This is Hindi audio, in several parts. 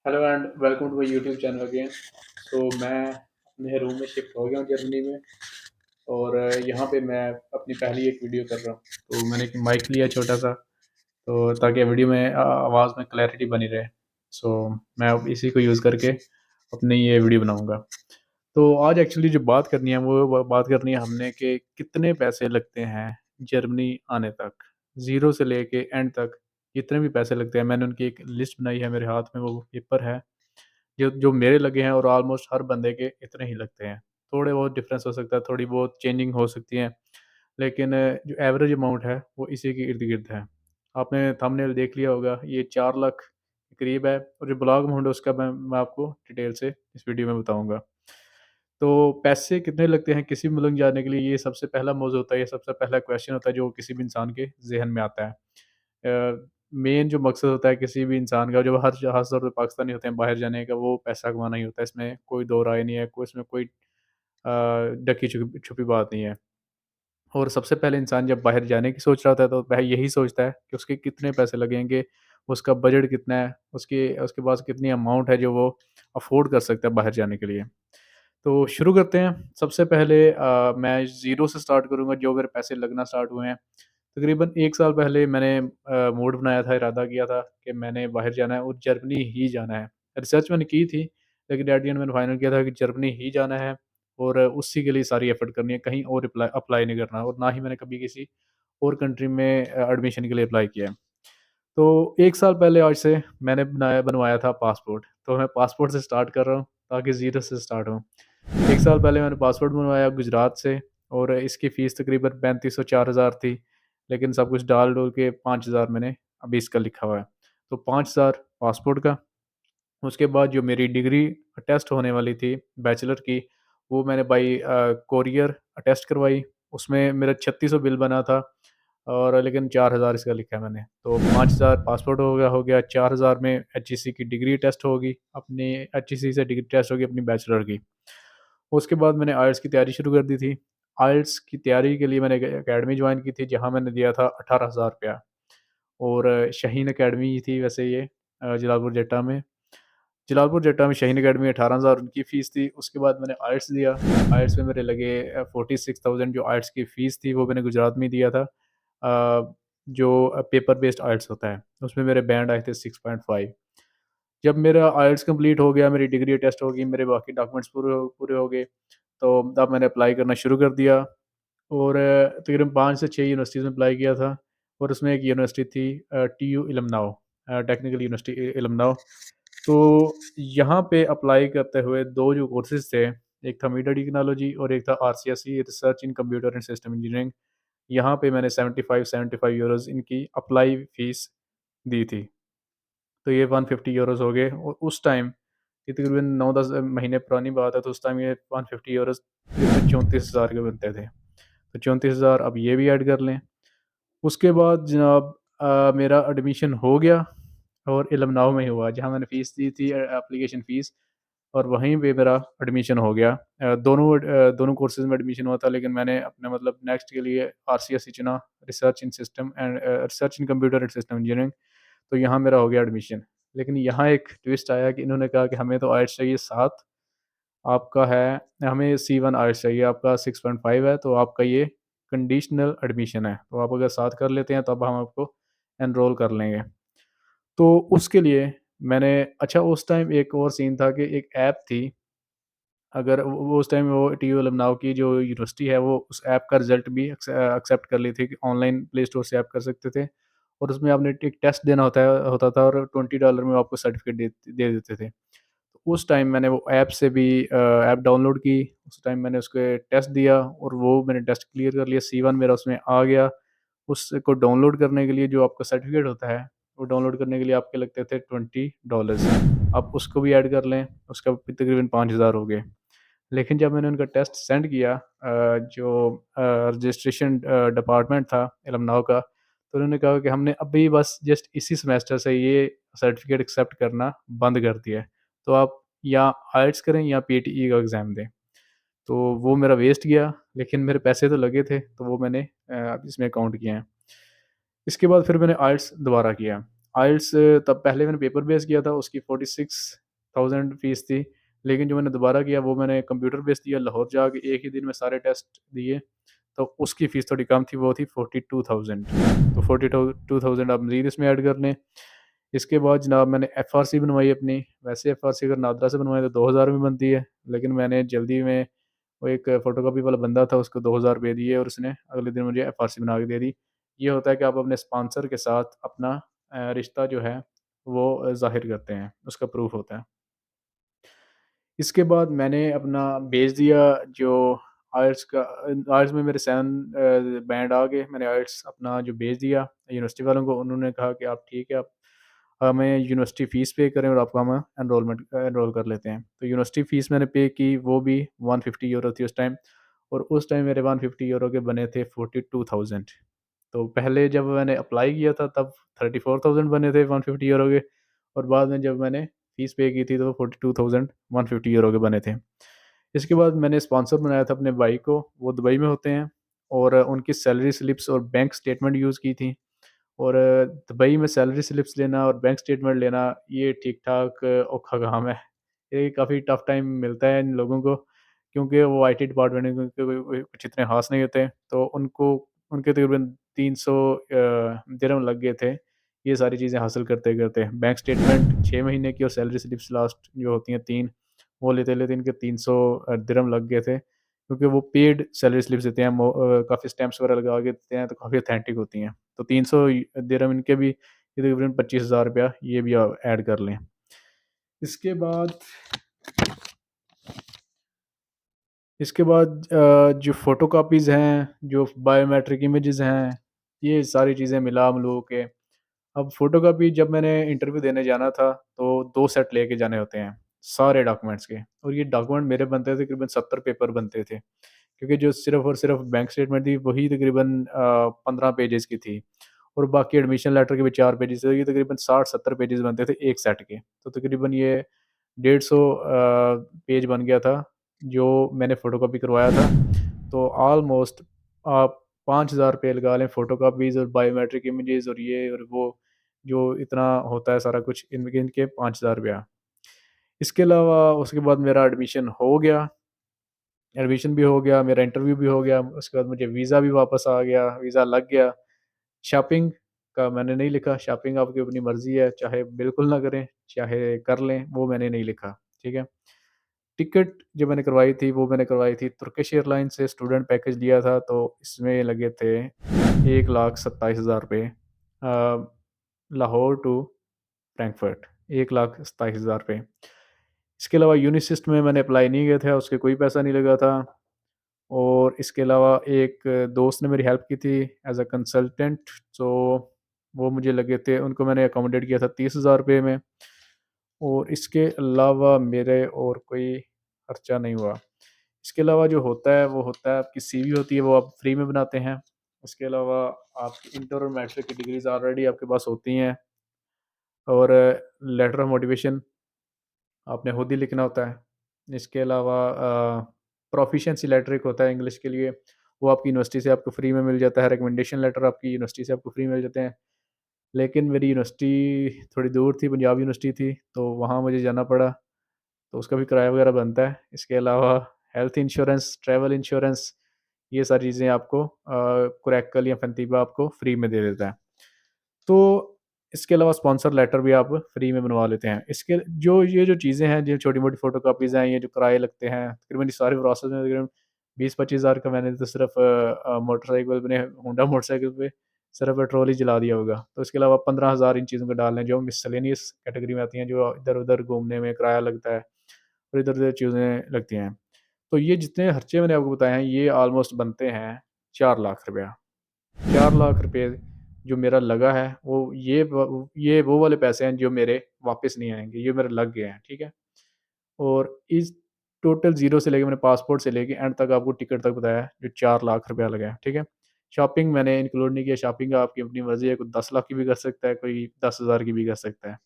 Hello and welcome to my YouTube channel again. मैं अपने रूम में शिफ्ट हो गया हूँ जर्मनी में। और यहाँ पे मैं अपनी पहली एक वीडियो कर रहा हूँ। तो मैंने एक माइक लिया छोटा सा, तो ताकि वीडियो में आवाज़ में क्लैरिटी बनी रहे। मैं अब इसी को यूज़ करके अपनी ये वीडियो बनाऊँगा। तो आज एक्चुअली जो बात करनी है वो बात करनी है हमने कि कितने पैसे लगते हैं जर्मनी आने तक, ज़ीरो से लेके एंड तक जितने भी पैसे लगते हैं। मैंने उनकी एक लिस्ट बनाई है, मेरे हाथ में वो पेपर है जो जो मेरे लगे हैं, और ऑलमोस्ट हर बंदे के इतने ही लगते हैं। थोड़े बहुत डिफरेंस हो सकता है, थोड़ी बहुत चेंजिंग हो सकती है, लेकिन जो एवरेज अमाउंट है वो इसी के इर्द-गिर्द है। आपने थंबनेल देख लिया होगा, ये 4 लाख के करीब है, और जो ब्लॉग अमाउंट है उसका मैं आपको डिटेल से इस वीडियो में बताऊँगा। तो पैसे कितने लगते हैं किसी मुल्क जाने के लिए, ये सबसे पहला मौज़ू होता है, ये सबसे पहला क्वेश्चन होता है जो किसी भी इंसान के ज़हन में आता है। मेन जो मकसद होता है किसी भी इंसान का, जो हर ख़ास तौर पे पाकिस्तानी होते हैं बाहर जाने का, वो पैसा कमाना ही होता है। इसमें कोई दो राय नहीं है, कोई इसमें कोई ढकी छुपी छुपी बात नहीं है। और सबसे पहले इंसान जब बाहर जाने की सोच रहा होता है तो वह यही सोचता है कि उसके कितने पैसे लगेंगे, उसका बजट कितना है, उसके उसके पास कितनी अमाउंट है जो वो अफ़ोर्ड कर सकता है बाहर जाने के लिए। तो शुरू करते हैं। सबसे पहले मैं ज़ीरो से स्टार्ट करूँगा, जो मेरे पैसे लगना स्टार्ट हुए हैं। तकरीबन 1 साल पहले मैंने मूड बनाया था, इरादा किया था कि मैंने बाहर जाना है और जर्मनी ही जाना है। रिसर्च मैंने की थी, लेकिन एट द एंड मैंने फाइनल किया था कि जर्मनी ही जाना है, और उसी के लिए सारी एफ़र्ट करनी है, कहीं और अप्लाई अप्लाई नहीं करना, और ना ही मैंने कभी किसी और कंट्री में एडमिशन के लिए अप्लाई किया है। तो 1 साल पहले आज से मैंने बनवाया था पासपोर्ट, तो मैं पासपोर्ट से स्टार्ट कर रहा हूँ ताकि ज़ीरो से स्टार्ट हो। 1 साल पहले मैंने पासपोर्ट बनवाया गुजरात से, और इसकी फ़ीस तकरीबन 3500-4000 थी, लेकिन सब कुछ डाल-डूल के 5000 मैंने अभी इसका लिखा हुआ है। तो 5000 पासपोर्ट का। उसके बाद जो मेरी डिग्री टेस्ट होने वाली थी बैचलर की, वो मैंने बाई कोरियर टेस्ट करवाई। उसमें मेरा 3600 बिल बना था, और लेकिन 4000 इसका लिखा है मैंने। तो 5000 पासपोर्ट हो गया, 4000 में एचईसी की डिग्री टेस्ट होगी, अपनी एचईसी से डिग्री टेस्ट होगी अपनी बैचलर की। उसके बाद मैंने आइल्स की तैयारी शुरू कर दी थी। आइल्स की तैयारी के लिए मैंने एक अकेडमी जॉइन की थी, जहाँ मैंने दिया था ₹18,000। और शाहीन अकेडमी ही थी वैसे ये, जलालपुर जट्टा में। जलालपुर जट्टा में शाहीन अकेडमी 18,000 उनकी फ़ीस थी। उसके बाद मैंने आइल्स दिया। आइल्स में मेरे लगे 46,000, जो आइल्स की फ़ीस थी वो मैंने गुजरात में ही दिया था। जो पेपर बेस्ड आइल्स होता है, उसमें मेरे बैंड आए थे 6.5। जब मेरा आइल्स कंप्लीट हो गया, मेरी डिग्री टेस्ट हो गई, मेरे बाकी डॉक्यूमेंट्स पूरे हो गए, तो तब मैंने अप्लाई करना शुरू कर दिया। और तकरीबन 5 से 6 यूनिवर्सिटीज़ में अप्लाई किया था, और उसमें एक यूनिवर्सिटी थी टीयू इलमनाउ, टेक्निकल यूनिवर्सिटी इलमनाउ। तो यहाँ पे अप्लाई करते हुए 2 जो कोर्सेज़ थे, एक था मीडिया टेक्नोलॉजी और एक था RCSE, research in computer and system engineering. यहाँ पे मैंने 75 यूरोज़ इनकी अप्लाई फ़ीस दी थी। तो ये 150 यूरोज़ हो गए, और उस टाइम ये तकरीबन 9-10 महीने पुरानी बात है, तो उस टाइम ये 150 यूरोज़ तकरीबन 34,000 के बनते थे। तो 34,000 अब ये भी ऐड कर लें। उसके बाद जनाब मेरा एडमिशन हो गया, और इलमनाउ में ही हुआ, जहाँ मैंने फ़ीस दी थी एप्लीकेशन फ़ीस, और वहीं पे मेरा एडमिशन हो गया। दोनों कोर्सेज़ में एडमिशन हुआ था, लेकिन मैंने अपने मतलब नेक्स्ट के लिए आरसीएसई चुना, research in computer and system engineering. तो यहाँ मेरा हो गया एडमिशन। लेकिन यहाँ एक ट्विस्ट आया कि इन्होंने कहा कि हमें तो आइल्स चाहिए 7, आपका है, हमें C1 आइल्स चाहिए, आपका 6.5 है, तो आपका ये कंडीशनल एडमिशन है। तो आप अगर 7 कर लेते हैं, तब हम आपको एनरोल कर लेंगे। तो उसके लिए मैंने अच्छा, उस टाइम एक और सीन था कि एक ऐप थी, अगर वो उस टाइम वो टीयू लखनऊ की जो यूनिवर्सिटी है, वो उस ऐप का रिज़ल्ट भी एक्सेप्ट कर ली थी कि ऑनलाइन प्ले स्टोर से ऐप कर सकते थे, और उसमें आपने एक टेस्ट देना होता था, और $20 में वो आपको सर्टिफ़िकेट दे देते थे। तो उस टाइम मैंने वो ऐप से भी ऐप डाउनलोड की, उस टाइम मैंने उसके टेस्ट दिया, और वो मैंने टेस्ट क्लियर कर लिया, C1 मेरा उसमें आ गया। उसको डाउनलोड करने के लिए जो आपका सर्टिफ़िकेट होता है, वो डाउनलोड करने के लिए आपके लगते थे $20। आप उसको भी ऐड कर लें, उसका भी तकरीबन 5,000 हो गए। लेकिन जब मैंने उनका टेस्ट सेंड किया, जो रजिस्ट्रेशन डिपार्टमेंट था इलमनाउ का, तो उन्होंने कहा कि हमने अभी बस जस्ट इसी सेमेस्टर से ये सर्टिफ़िकेट एक्सेप्ट करना बंद कर दिया है। तो आप या आइल्ट्स करें या पीटीई का एग्ज़ाम दें। तो वो मेरा वेस्ट गया, लेकिन मेरे पैसे तो लगे थे, तो वो मैंने इसमें काउंट किए हैं। इसके बाद फिर मैंने आइल्ट्स दोबारा किया। आइल्स तब पहले मैंने पेपर बेस किया था, उसकी 46,000 फ़ीस थी। लेकिन जो मैंने दोबारा किया वो मैंने कंप्यूटर बेस दिया, लाहौर जाके एक ही दिन में सारे टेस्ट दिए, तो उसकी फ़ीस थोड़ी कम थी, वो थी 42,000। तो 42,000 आप मज़ीद इसमें ऐड कर लें। इसके बाद जनाब मैंने एफआरसी बनवाई अपनी। वैसे एफआरसी अगर नादरा से बनवाएँ तो 2,000 में बनती है, लेकिन मैंने जल्दी में वो एक फ़ोटोकॉपी वाला बंदा था, उसको 2,000 रुपए दिए और उसने अगले दिन मुझे एफआरसी बना के दे दी। ये होता है कि आप अपने स्पॉन्सर के साथ अपना रिश्ता जो है वो ज़ाहिर करते हैं, उसका प्रूफ़ होता है। इसके बाद मैंने अपना भेज दिया जो आइल्स का आइल्स में मेरे 7 बैंड आ गए। मैंने आइल्स अपना जो भेज दिया यूनिवर्सिटी वालों को, उन्होंने कहा कि आप ठीक है, आप हमें यूनिवर्सिटी फ़ीस पे करें और आपको हम एनरोल कर लेते हैं। तो यूनिवर्सिटी फ़ीस मैंने पे की, वो भी 150 यूरो थी उस टाइम, और उस टाइम मेरे 150 यूरो के बने थे 42,000। तो पहले जब मैंने अप्लाई किया था तब 34,000 बने थे 150 यूरो के, और बाद में जब मैंने फ़ीस पे की थी तो 42,000 150 यूरो के बने थे। इसके बाद मैंने स्पॉन्सर बनाया था अपने भाई को, वो दुबई में होते हैं, और उनकी सैलरी स्लिप्स और बैंक स्टेटमेंट यूज़ की थी। और दुबई में सैलरी स्लिप्स लेना और बैंक स्टेटमेंट लेना ये ठीक-ठाक औखा काम है। ये काफ़ी टफ़ टाइम मिलता है इन लोगों को, क्योंकि वो आईटी डिपार्टमेंट में कुछ इतने ख़ास नहीं होते, तो उनको उनके तकरीबन 300 दिरहम लग गए थे, ये सारी चीज़ें हासिल करते-करते। बैंक स्टेटमेंट 6 महीने की और सैलरी स्लिप्स लास्ट जो होती हैं 3, वो लेते-लेते इनके 300 दिरहम लग गए थे, क्योंकि वो पेड सैलरी स्लिप्स देते हैं, काफ़ी स्टैम्प्स वगैरह लगा के देते हैं, तो काफ़ी ऑथेंटिक होती हैं। तो 300 दिरहम इनके भी, ये तकरीबन 25,000 रुपया ये भी आप ऐड कर लें। इसके बाद इसके बाद जो फ़ोटोकॉपीज़ हैं, जो बायोमेट्रिक इमेजेज़ हैं, ये सारी चीज़ें मिला-मिलू के, अब फ़ोटोकॉपी जब मैंने इंटरव्यू देने जाना था, तो 2 सेट लेके जाने होते हैं, सारे डॉक्यूमेंट्स के, और ये डॉक्यूमेंट मेरे बनते थे तकरीबन 70 पेपर बनते थे। क्योंकि जो सिर्फ़ और सिर्फ़ बैंक स्टेटमेंट थी वही तकरीबन 15 पेजेज़ की थी, और बाकी एडमिशन लेटर के भी 4 पेजेज़ थे, ये तकरीबन 60-70 पेजेज़ बनते थे 1 सेट के। तो तकरीबन ये 150 पेज बन गया था, जो मैंने फ़ोटोकॉपी करवाया था। तो ऑलमोस्ट आप 5,000 रुपए लगा लें फ़ोटोकॉपीज़ और बायोमेट्रिक इमेजेज़ और ये और वो, जो इतना होता है सारा कुछ इनके इनके 5,000 रुपया। इसके अलावा उसके बाद मेरा एडमिशन भी हो गया, मेरा इंटरव्यू भी हो गया, उसके बाद मुझे वीज़ा भी वापस आ गया, वीज़ा लग गया। शॉपिंग का मैंने नहीं लिखा, शॉपिंग आपकी अपनी मर्ज़ी है, चाहे बिल्कुल ना करें, चाहे कर लें, वो मैंने नहीं लिखा, ठीक है। टिकट जो मैंने करवाई थी, वो मैंने करवाई थी तुर्किश एयरलाइन से, स्टूडेंट पैकेज लिया था, तो इसमें लगे थे 1,27,000 रुपए लाहौर टू फ्रैंकफर्ट, 1,27,000 रुपए। इसके अलावा यूनिसिस्ट में मैंने अप्लाई नहीं किया था, उसके कोई पैसा नहीं लगा था। और इसके अलावा एक दोस्त ने मेरी हेल्प की थी एज़ अ कंसल्टेंट, सो वो मुझे लगे थे, उनको मैंने अकोमोडेट किया था 30,000 रुपए में, और इसके अलावा मेरे और कोई खर्चा नहीं हुआ। इसके अलावा जो होता है वो होता है, आपकी सीवी होती है वो आप फ्री में बनाते हैं। उसके अलावा आपकी इंटर और मैट्रिक की डिग्रीज़ ऑलरेडी आपके पास होती हैं, और लेटर ऑफ मोटिवेशन आपने खुद ही लिखना होता है। इसके अलावा प्रोफिशिएंसी लेटर एक होता है इंग्लिश के लिए, वो आपकी यूनिवर्सिटी से आपको फ्री में मिल जाता है। रिकमेंडेशन लेटर आपकी यूनिवर्सिटी से आपको फ्री मिल जाते हैं। लेकिन मेरी यूनिवर्सिटी थोड़ी दूर थी, पंजाब यूनिवर्सिटी थी, तो वहाँ मुझे जाना पड़ा, तो उसका भी किराया वगैरह बनता है। इसके अलावा हेल्थ इंश्योरेंस, ट्रैवल इंश्योरेंस, ये सारी चीज़ें आपको कुरैकल या फंतीबा आपको फ्री में दे देता है। तो इसके अलावा स्पॉन्सर लेटर भी आप फ्री में बनवा लेते हैं। इसके जो ये जो चीज़ें हैं, जो छोटी-मोटी फ़ोटोकॉपीज़ हैं, ये जो किराए लगते हैं, तकरीबन ये सारे प्रोसेस में तकरीबन 20-25 हज़ार का मैंने तो सिर्फ़ मोटरसाइकिल अपने होंडा मोटरसाइकिल पे सिर्फ़ पेट्रोल ही जला दिया होगा। तो इसके अलावा 15,000 इन चीज़ों को डाल लें, जो मिसलेनियस कैटेगरी में आती हैं, जो इधर-उधर घूमने में किराया लगता है और इधर-उधर चीज़ें लगती हैं। तो ये जितने खर्चे मैंने आपको बताए हैं, ये ऑलमोस्ट बनते हैं 4 लाख रुपया। 4 लाख रुपए जो मेरा लगा है, ये वो वाले पैसे हैं जो मेरे वापस नहीं आएँगे, ये मेरे लग गए हैं, ठीक है? और इस टोटल ज़ीरो से लेके मैंने पासपोर्ट से लेके एंड तक आपको टिकट तक बताया है, जो 4 लाख रुपया लगा है, ठीक है? शॉपिंग मैंने इंक्लूड नहीं किया, शॉपिंग आपकी अपनी मर्ज़ी है, कोई 10 लाख की भी कर सकता है, कोई 10,000 की भी कर सकता है।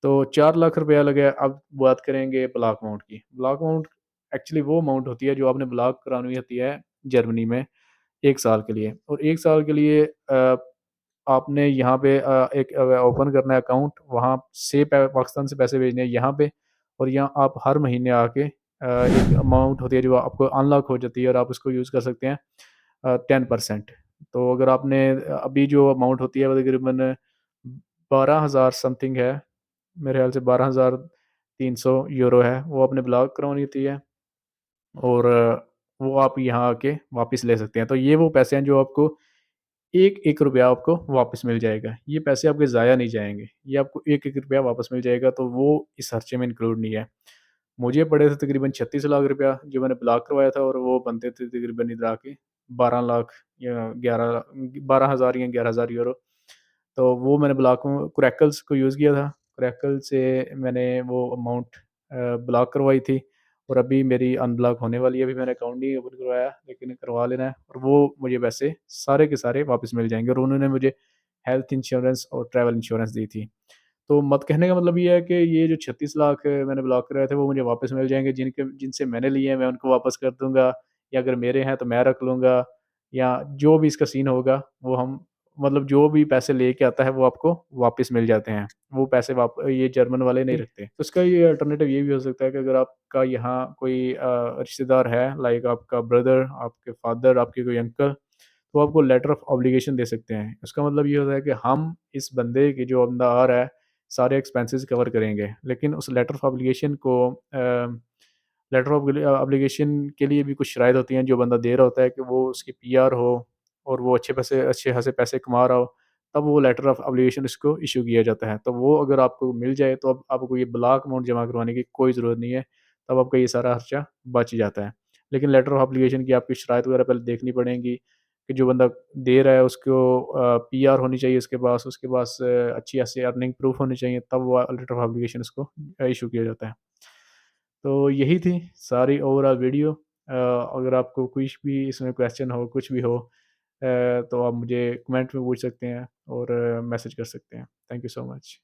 तो 4 लाख रुपया लगा है, अब बात करेंगे ब्लॉक अमाउंट की। ब्लॉक अमाउंट एक्चुअली वो अमाउंट होती है जो आपने ब्लॉक करानी होती है जर्मनी में 1 साल के लिए, और 1 साल के लिए आपने यहाँ पे एक ओपन करना है अकाउंट, वहाँ से पाकिस्तान से पैसे भेजने हैं यहाँ पे, और यहाँ आप हर महीने आके एक अमाउंट होती है जो आपको अनलॉक हो जाती है और आप उसको यूज़ कर सकते हैं 10%। तो अगर आपने अभी जो अमाउंट होती है वो तकरीबन 12,000 समथिंग है, मेरे ख़्याल से 12,300 यूरो है, वो आपने ब्लॉक करवानी होती है और वो आप यहाँ आके वापस ले सकते हैं। तो ये वो पैसे हैं जो आपको एक-एक रुपया आपको वापस मिल जाएगा। ये पैसे आपके ज़ाया नहीं जाएँगे, ये आपको एक-एक रुपया वापस मिल जाएगा, तो वो इस खर्चे में इंक्लूड नहीं है। मुझे पड़े थे तकरीबन 36 लाख रुपया जो मैंने ब्लॉक करवाया था, और वो बनते थे तकरीबन इधर आके 12 लाख या 11 12,000 या 11,000 यूरो। तो वो मैंने ब्लॉक क्रैकल्स को यूज़ किया था। क्रैकल से मैंने वो अमाउंट ब्लॉक करवाई थी, और अभी मेरी अनब्लॉक होने वाली है। अभी मैंने अकाउंट नहीं ओपन करवाया, लेकिन करवा लेना है, और वो मुझे पैसे सारे के सारे वापस मिल जाएँगे, और उन्होंने मुझे हेल्थ इंश्योरेंस और ट्रैवल इंश्योरेंस दी थी। तो मत कहने का मतलब ये है कि ये जो 36 लाख मैंने ब्लॉक कराए थे वो मुझे वापस मिल जाएँगे, जिनके जिनसे मैंने लिए हैं मैं उनको वापस कर दूँगा, या अगर मेरे हैं तो मैं रख लूँगा, या जो भी इसका सीन होगा वो हम मतलब जो भी पैसे लेके आता है वो आपको वापस मिल जाते हैं। वो पैसे ये जर्मन वाले नहीं रखते। तो इसका ये अल्टरनेटिव ये भी हो सकता है कि अगर आपका यहाँ कोई रिश्तेदार है, लाइक आपका ब्रदर, आपके फादर, आपके कोई अंकल, तो आपको लेटर ऑफ ऑब्लिगेशन दे सकते हैं। इसका मतलब ये होता है कि हम इस बंदे की जो बंदा आ रहा है, सारे एक्सपेंसेस कवर करेंगे। लेकिन उस लेटर ऑफ ऑब्लिगेशन को लेटर ऑफ ऑब्लिगेशन के लिए भी कुछ शराइत होती हैं, जो बंदा दे रहा होता है कि वो उसकी पीआर हो और वो अच्छे खासे पैसे कमा रहा हो, तब वो लेटर ऑफ ऑब्लिगेशन उसको इश्यू किया जाता है। तो वो अगर आपको मिल जाए तो अब आपको ये ब्लॉक अमाउंट जमा करवाने की कोई ज़रूरत नहीं है, तब आपका ये सारा खर्चा बच जाता है। लेकिन लेटर ऑफ ऑब्लिगेशन की आपकी शराइत वगैरह पहले देखनी पड़ेंगी कि जो बंदा दे रहा है उसको पीआर होनी चाहिए उसके पास अच्छी खासी अर्निंग प्रूफ होनी चाहिए, तब वो लेटर ऑफ ऑब्लिगेशन उसको इश्यू किया जाता है। तो यही थी सारी ओवरऑल वीडियो। अगर आपको कुछ भी इसमें क्वेश्चन हो, कुछ भी हो, तो आप मुझे कमेंट में पूछ सकते हैं और मैसेज कर सकते हैं। Thank you so much.